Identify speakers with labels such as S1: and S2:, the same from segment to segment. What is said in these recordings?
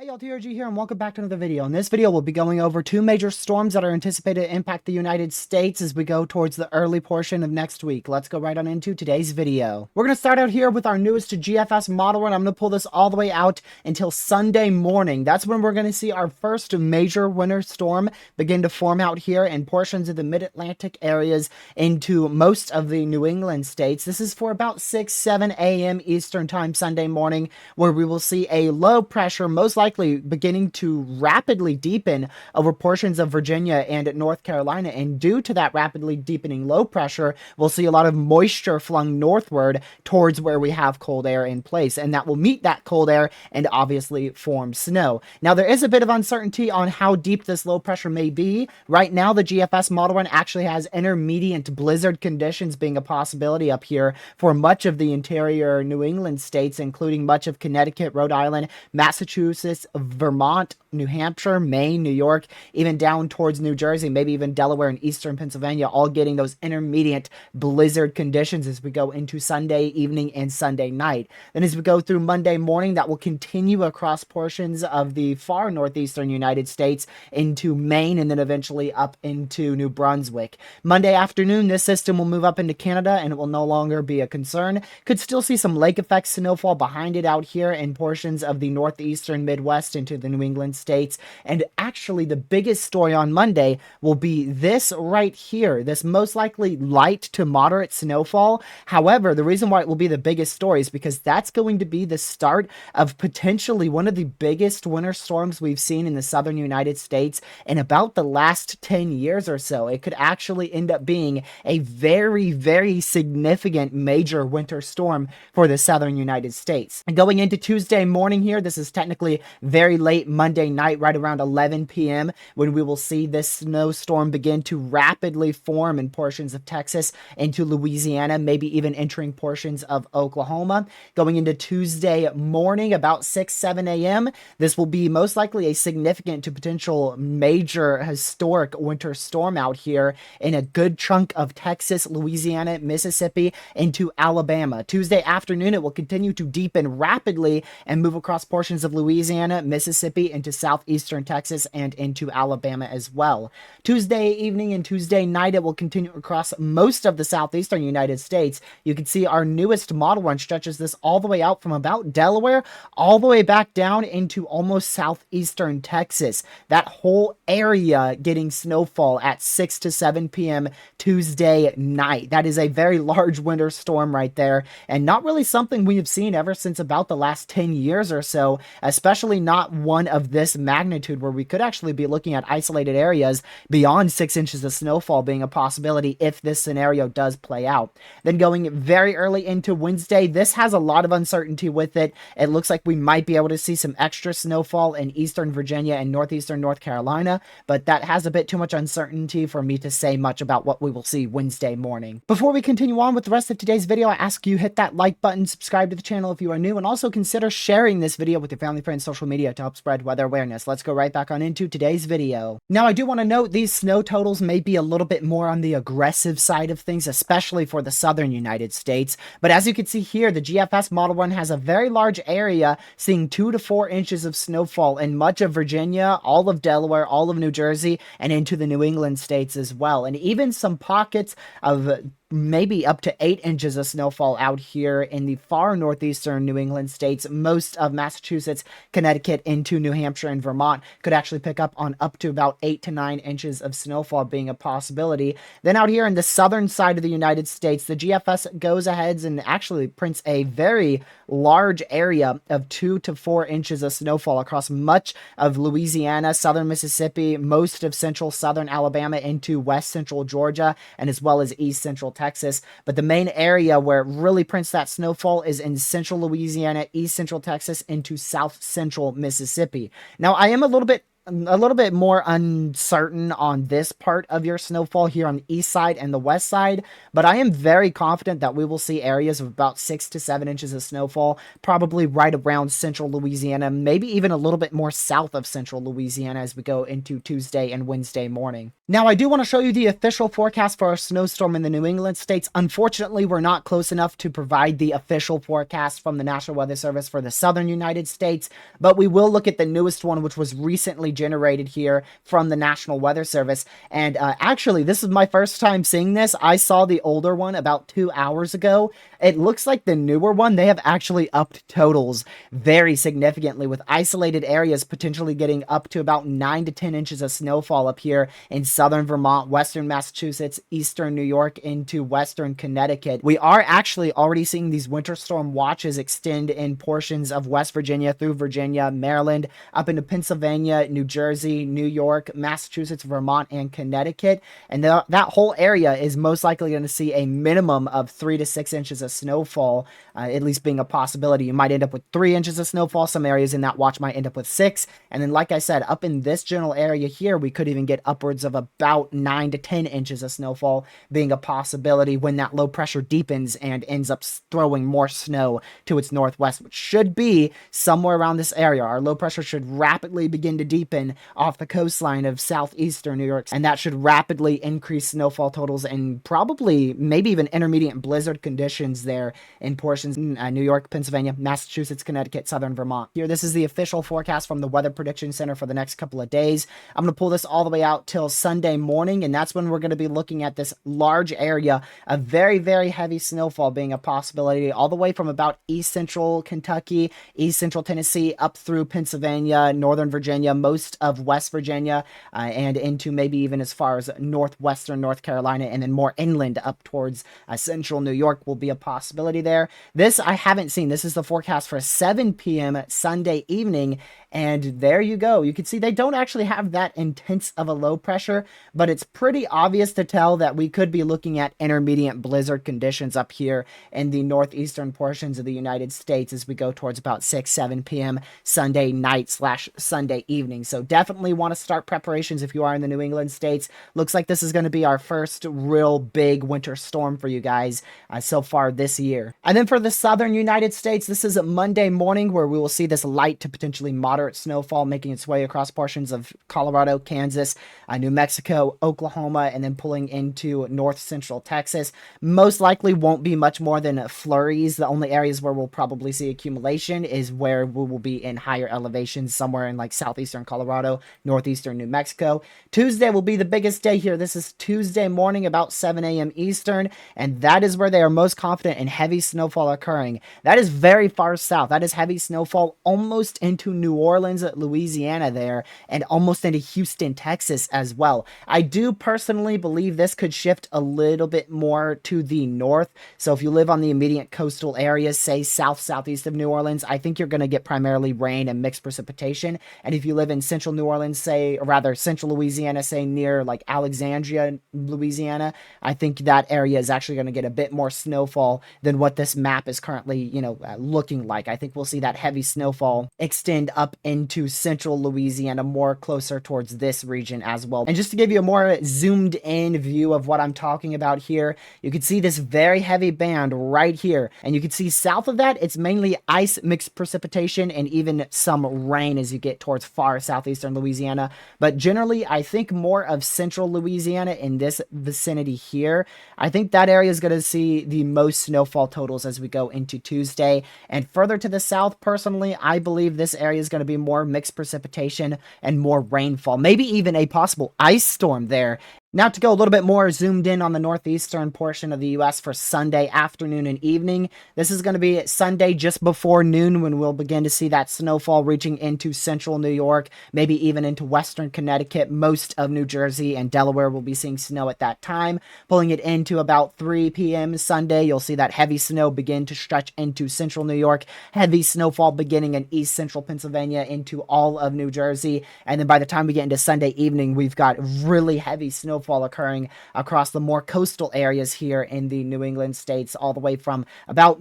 S1: Hey y'all, TRG here and welcome back to another video. In this video, we'll be going over two major storms that are anticipated to impact the United States as we go towards the early portion of next week. Let's go right on into today's video. We're going to start out here with our newest GFS model, and I'm going to pull this all the way out until Sunday morning. That's when we're going to see our first major winter storm begin to form out here in portions of the mid-Atlantic areas into most of the New England states. This is for about 6-7 a.m. Eastern time Sunday morning, where we will see a low pressure, most likely beginning to rapidly deepen over portions of Virginia and North Carolina. And due to that rapidly deepening low pressure, we'll see a lot of moisture flung northward towards where we have cold air in place. And that will meet that cold air and obviously form snow. Now, there is a bit of uncertainty on how deep this low pressure may be. Right now, the GFS model run actually has intermediate blizzard conditions being a possibility up here for much of the interior New England states, including much of Connecticut, Rhode Island, Massachusetts, Vermont, New Hampshire, Maine, New York, even down towards New Jersey, maybe even Delaware and eastern Pennsylvania, all getting those intermediate blizzard conditions as we go into Sunday evening and Sunday night. Then as we go through Monday morning, that will continue across portions of the far northeastern United States into Maine and then eventually up into New Brunswick. Monday afternoon, this system will move up into Canada and it will no longer be a concern. Could still see some lake effect snowfall behind it out here in portions of the northeastern Midwest into the New England states. And actually, the biggest story on Monday will be this right here, this most likely light to moderate snowfall. However, the reason why it will be the biggest story is because that's going to be the start of potentially one of the biggest winter storms we've seen in the southern United States in about the last 10 years or so. It could actually end up being a very, very significant major winter storm for the southern United States. And going into Tuesday morning here, this is technically very late Monday night, right around 11 p.m., when we will see this snowstorm begin to rapidly form in portions of Texas into Louisiana, maybe even entering portions of Oklahoma. Going into Tuesday morning, about 6-7 a.m., this will be most likely a significant to potential major historic winter storm out here in a good chunk of Texas, Louisiana, Mississippi, into Alabama. Tuesday afternoon, it will continue to deepen rapidly and move across portions of Louisiana, Mississippi, into southeastern Texas, and into Alabama as well. Tuesday evening and Tuesday night, it will continue across most of the southeastern United States. You can see our newest model run stretches this all the way out from about Delaware, all the way back down into almost southeastern Texas. That whole area getting snowfall at 6 to 7 p.m. Tuesday night. That is a very large winter storm right there, and not really something we have seen ever since about the last 10 years or so, especially not one of this magnitude where we could actually be looking at isolated areas beyond 6 inches of snowfall being a possibility if this scenario does play out. Then going very early into Wednesday, this has a lot of uncertainty with it. It looks like we might be able to see some extra snowfall in eastern Virginia and northeastern North Carolina, but that has a bit too much uncertainty for me to say much about what we will see Wednesday morning. Before we continue on with the rest of today's video, I ask you hit that like button, subscribe to the channel if you are new, and also consider sharing this video with your family, friends, social media to help spread weather awareness. Let's go right back on into today's video. Now, I do want to note these snow totals may be a little bit more on the aggressive side of things, especially for the southern United States. But as you can see here, the GFS model run has a very large area seeing 2 to 4 inches of snowfall in much of Virginia, all of Delaware, all of New Jersey, and into the New England states as well. And even some pockets of maybe up to 8 inches of snowfall out here in the far northeastern New England states. Most of Massachusetts, Connecticut, into New Hampshire and Vermont could actually pick up on up to about 8 to 9 inches of snowfall being a possibility. Then out here in the southern side of the United States, the GFS goes ahead and actually prints a very large area of 2 to 4 inches of snowfall across much of Louisiana, southern Mississippi, most of central southern Alabama into west central Georgia, and as well as east central Texas. But the main area where it really prints that snowfall is in central Louisiana, east central Texas, into south central Mississippi. Now, I am a little bit a little bit more uncertain on this part of your snowfall here on the east side and the west side, but I am very confident that we will see areas of about 6 to 7 inches of snowfall, probably right around central Louisiana, maybe even a little bit more south of central Louisiana as we go into Tuesday and Wednesday morning. Now, I do want to show you the official forecast for a snowstorm in the New England states. Unfortunately, we're not close enough to provide the official forecast from the National Weather Service for the southern United States, but we will look at the newest one, which was recently generated here from the National Weather Service. And actually, this is my first time seeing this. I saw the older one about 2 hours ago. It looks like the newer one, they have actually upped totals very significantly, with isolated areas potentially getting up to about 9 to 10 inches of snowfall up here in southern Vermont, western Massachusetts, eastern New York, into western Connecticut. We are actually already seeing these winter storm watches extend in portions of West Virginia through Virginia, Maryland, up into Pennsylvania, New Jersey, New York, Massachusetts, Vermont, and Connecticut. And that whole area is most likely going to see a minimum of 3 to 6 inches of snowfall, at least being a possibility. You might end up with 3 inches of snowfall. Some areas in that watch might end up with 6. And then, like I said, up in this general area here, we could even get upwards of about 9 to 10 inches of snowfall being a possibility when that low pressure deepens and ends up throwing more snow to its northwest, which should be somewhere around this area. Our low pressure should rapidly begin to deepen off the coastline of southeastern New York, and that should rapidly increase snowfall totals and probably maybe even intermediate blizzard conditions there in portions in New York, Pennsylvania, Massachusetts, Connecticut, southern Vermont. Here, this is the official forecast from the Weather Prediction Center for the next couple of days. I'm going to pull this all the way out till Sunday morning, and that's when we're going to be looking at this large area of very, very heavy snowfall being a possibility all the way from about east central Kentucky, east central Tennessee, up through Pennsylvania, northern Virginia, most of West Virginia, and into maybe even as far as northwestern North Carolina, and then more inland up towards central New York will be a possibility there. This I haven't seen. This is the forecast for 7 p.m. Sunday evening, and there you go. You can see they don't actually have that intense of a low pressure, but it's pretty obvious to tell that we could be looking at intermediate blizzard conditions up here in the northeastern portions of the United States as we go towards about 6, 7 p.m. Sunday night / Sunday evening. So definitely want to start preparations if you are in the New England states. Looks like this is going to be our first real big winter storm for you guys so far this year. And then for the southern United States, this is a Monday morning where we will see this light to potentially moderate snowfall making its way across portions of Colorado, Kansas, New Mexico, Oklahoma, and then pulling into north central Texas. Most likely won't be much more than flurries. The only areas where we'll probably see accumulation is where we will be in higher elevations, somewhere in like southeastern Colorado, northeastern New Mexico. Tuesday will be the biggest day here. This is Tuesday morning about 7 a.m. Eastern, and that is where they are most confident in heavy snowfall occurring. That is very far south. That is heavy snowfall almost into New Orleans, Louisiana there, and almost into Houston, Texas as well. I do personally believe this could shift a little bit more to the north. So if you live on the immediate coastal areas, say southeast of New Orleans, I think you're going to get primarily rain and mixed precipitation. And if you live in central New Orleans, say, or rather central Louisiana, say near like Alexandria, Louisiana, I think that area is actually going to get a bit more snowfall than what this map is currently, looking like. I think we'll see that heavy snowfall extend up into central Louisiana, more closer towards this region as well. And just to give you a more zoomed in view of what I'm talking about here, you can see this very heavy band right here. And you can see south of that, it's mainly ice, mixed precipitation, and even some rain as you get towards far southeastern Louisiana. But generally, I think more of central Louisiana in this vicinity here. I think that area is going to see the most snowfall totals as we go into Tuesday. And further to the south, personally, I believe this area is going to be more mixed precipitation and more rainfall, maybe even a possible ice storm there. Now to go a little bit more zoomed in on the northeastern portion of the U.S. for Sunday afternoon and evening. This is going to be Sunday just before noon when we'll begin to see that snowfall reaching into central New York, maybe even into western Connecticut. Most of New Jersey and Delaware will be seeing snow at that time. Pulling it into about 3 p.m. Sunday, you'll see that heavy snow begin to stretch into central New York. Heavy snowfall beginning in east central Pennsylvania into all of New Jersey. And then by the time we get into Sunday evening, we've got really heavy snowfall occurring across the more coastal areas here in the New England states, all the way from about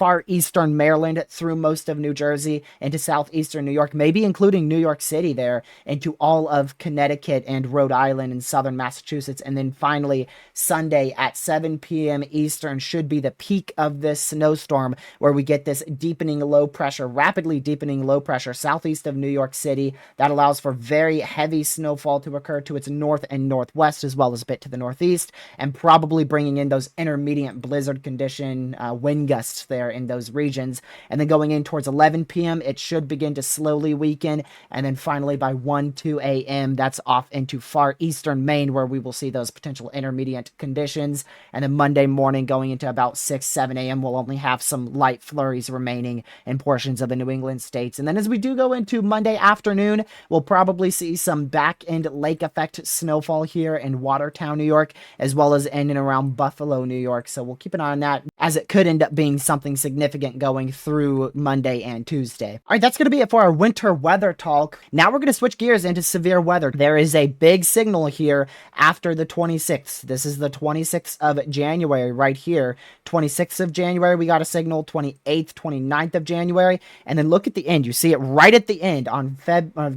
S1: far eastern Maryland through most of New Jersey into southeastern New York, maybe including New York City there, into all of Connecticut and Rhode Island and southern Massachusetts. And then finally, Sunday at 7 p.m. Eastern should be the peak of this snowstorm, where we get this deepening low pressure, rapidly deepening low pressure southeast of New York City. That allows for very heavy snowfall to occur to its north and northwest, as well as a bit to the northeast, and probably bringing in those intermediate blizzard condition wind gusts there in those regions. And then going in towards 11 p.m., it should begin to slowly weaken. And then finally by 1, 2 a.m., that's off into far eastern Maine, where we will see those potential intermediate conditions. And then Monday morning going into about 6, 7 a.m., we'll only have some light flurries remaining in portions of the New England states. And then as we do go into Monday afternoon, we'll probably see some back-end lake effect snowfall here in Watertown, New York, as well as in and around Buffalo, New York. So we'll keep an eye on that, as it could end up being something significant going through Monday and Tuesday. All right, that's going to be it for our winter weather talk. Now we're going to switch gears into severe weather. There is a big signal here after the 26th. This is the 26th of January right here. 26th of January, we got a signal. 28th, 29th of January. And then look at the end. You see it right at the end on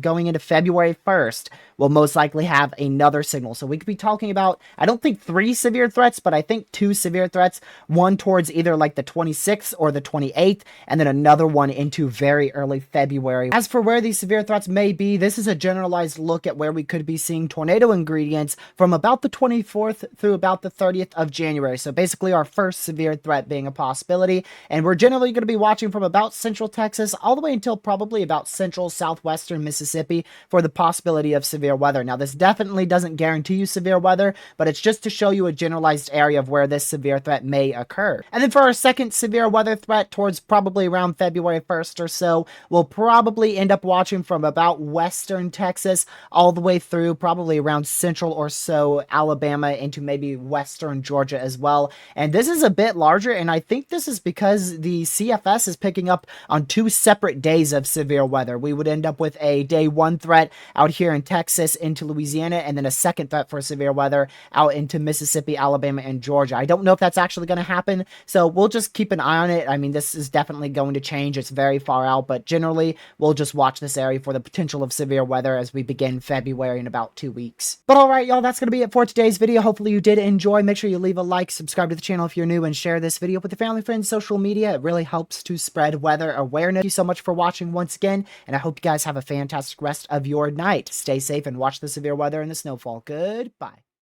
S1: going into February 1st. We'll most likely have another signal. So we could be talking about, I don't think 3 severe threats, but I think 2 severe threats. One towards either like the 26th or the 28th, and then another one into very early February. As for where these severe threats may be, this is a generalized look at where we could be seeing tornado ingredients from about the 24th through about the 30th of January. So basically our first severe threat being a possibility. And we're generally going to be watching from about central Texas all the way until probably about central southwestern Mississippi for the possibility of severe weather. Now, this definitely doesn't guarantee you severe weather, but it's just to show you a generalized area of where this severe threat may occur. And then for our second severe weather threat towards probably around February 1st or so, we'll probably end up watching from about western Texas all the way through probably around central or so Alabama into maybe western Georgia as well. And this is a bit larger, and I think this is because the CFS is picking up on 2 separate days of severe weather. We would end up with a day 1 threat out here in Texas into Louisiana, and then a second threat for severe weather out into Mississippi, Alabama, and Georgia. I don't know if that's actually going to happen, so we'll just keep an eye on it. I mean, this is definitely going to change. It's very far out, but generally, we'll just watch this area for the potential of severe weather as we begin February in about 2 weeks. But all right, y'all, that's going to be it for today's video. Hopefully you did enjoy. Make sure you leave a like, subscribe to the channel if you're new, and share this video with your family, friends, social media. It really helps to spread weather awareness. Thank you so much for watching once again, and I hope you guys have a fantastic rest of your night. Stay safe and watch the severe weather and the snowfall. Goodbye.